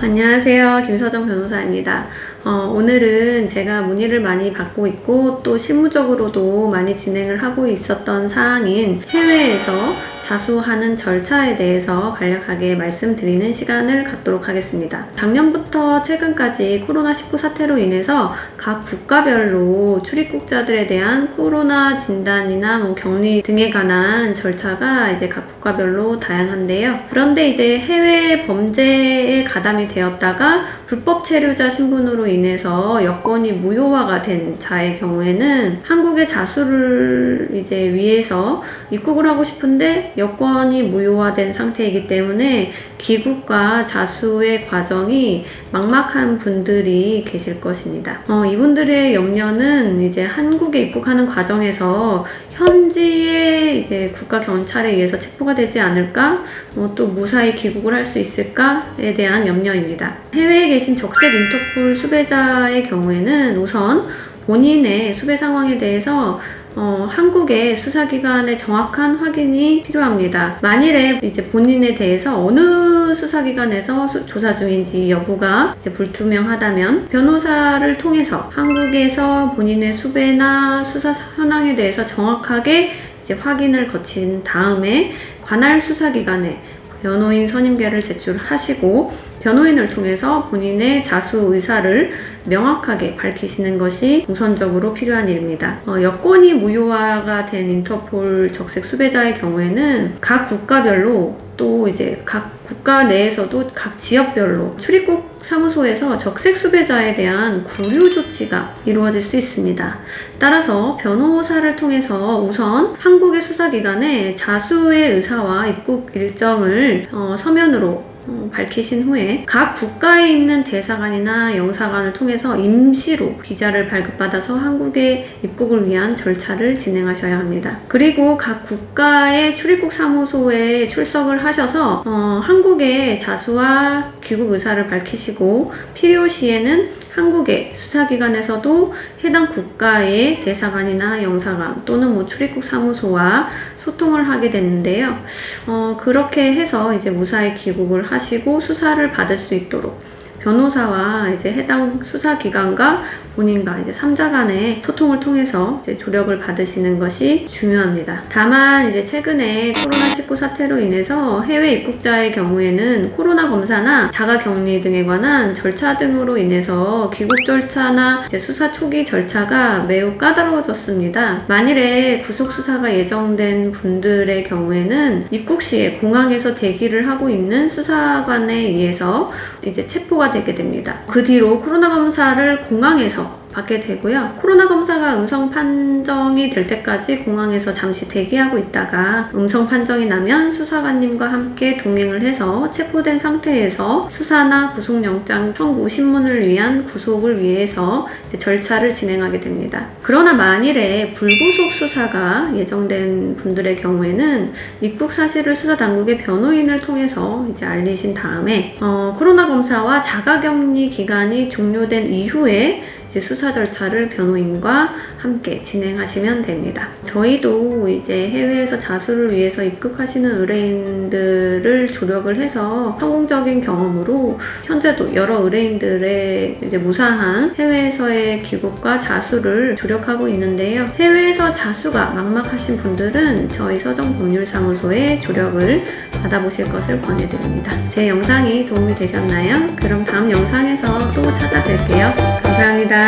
안녕하세요. 김서정 변호사입니다. 오늘은 제가 문의를 많이 받고 있고 또 실무적으로도 많이 진행을 하고 있었던 사항인 해외에서 자수하는 절차에 대해서 간략하게 말씀드리는 시간을 갖도록 하겠습니다. 작년부터 최근까지 코로나19 사태로 인해서 각 국가별로 출입국자들에 대한 코로나 진단이나 격리 등에 관한 절차가 이제 각 국가별로 다양한데요. 그런데 이제 해외 범죄에 가담이 되었다가 불법 체류자 신분으로 인해서 여권이 무효화가 된 자의 경우에는 한국의 자수를 이제 위해서 입국을 하고 싶은데 여권이 무효화된 상태이기 때문에 귀국과 자수의 과정이 막막한 분들이 계실 것입니다. 이분들의 염려는 이제 한국에 입국하는 과정에서 현지의 이제 국가 경찰에 의해서 체포가 되지 않을까? 또 무사히 귀국을 할 수 있을까에 대한 염려입니다. 해외에 계신 적색 인터폴 수배자의 경우에는 우선 본인의 수배 상황에 대해서 한국의 수사기관의 정확한 확인이 필요합니다. 만일에 이제 본인에 대해서 어느 수사기관에서 조사 중인지 여부가 이제 불투명하다면 변호사를 통해서 한국에서 본인의 수배나 수사 현황에 대해서 정확하게 이제 확인을 거친 다음에 관할 수사기관에 변호인 선임계를 제출하시고 변호인을 통해서 본인의 자수 의사를 명확하게 밝히시는 것이 우선적으로 필요한 일입니다. 여권이 무효화가 된 인터폴 적색 수배자의 경우에는 각 국가별로 또 이제 각 국가 내에서도 각 지역별로 출입국 사무소에서 적색 수배자에 대한 구류 조치가 이루어질 수 있습니다. 따라서 변호사를 통해서 우선 한국의 수사기관에 자수의 의사와 입국 일정을 서면으로 밝히신 후에 각 국가에 있는 대사관이나 영사관을 통해서 임시로 비자를 발급받아서 한국에 입국을 위한 절차를 진행하셔야 합니다. 그리고 각 국가의 출입국 사무소에 출석을 하셔서 한국의 자수와 귀국 의사를 밝히시고 필요시에는 한국의 수사기관에서도 해당 국가의 대사관이나 영사관 또는 출입국 사무소와 소통을 하게 되는데요. 그렇게 해서 이제 무사히 귀국을 하시고 수사를 받을 수 있도록 변호사와 이제 해당 수사기관과 본인과 이제 3자 간의 소통을 통해서 이제 조력을 받으시는 것이 중요합니다. 다만 이제 최근에 코로나19 사태로 인해서 해외 입국자의 경우에는 코로나 검사나 자가 격리 등에 관한 절차 등으로 인해서 귀국 절차나 이제 수사 초기 절차가 매우 까다로워졌습니다. 만일에 구속 수사가 예정된 분들의 경우에는 입국 시에 공항에서 대기를 하고 있는 수사관에 의해서 이제 체포가 되게 됩니다. 그 뒤로 코로나 검사를 공항에서 받게 되고요. 코로나 검사가 음성 판정이 될 때까지 공항에서 잠시 대기하고 있다가 음성 판정이 나면 수사관님과 함께 동행을 해서 체포된 상태에서 수사나 구속영장 청구 신문을 위한 구속을 위해서 이제 절차를 진행하게 됩니다. 그러나 만일에 불구속 수사가 예정된 분들의 경우에는 입국 사실을 수사당국의 변호인을 통해서 이제 알리신 다음에 코로나 검사와 자가격리 기간이 종료된 이후에 이제 수사 절차를 변호인과 함께 진행하시면 됩니다. 저희도 이제 해외에서 자수를 위해서 입국하시는 의뢰인들을 조력을 해서 성공적인 경험으로 현재도 여러 의뢰인들의 이제 무사한 해외에서의 귀국과 자수를 조력하고 있는데요. 해외에서 자수가 막막하신 분들은 저희 서정법률사무소의 조력을 받아보실 것을 권해드립니다. 제 영상이 도움이 되셨나요? 그럼 다음 영상에서 또 찾아뵐게요. 감사합니다.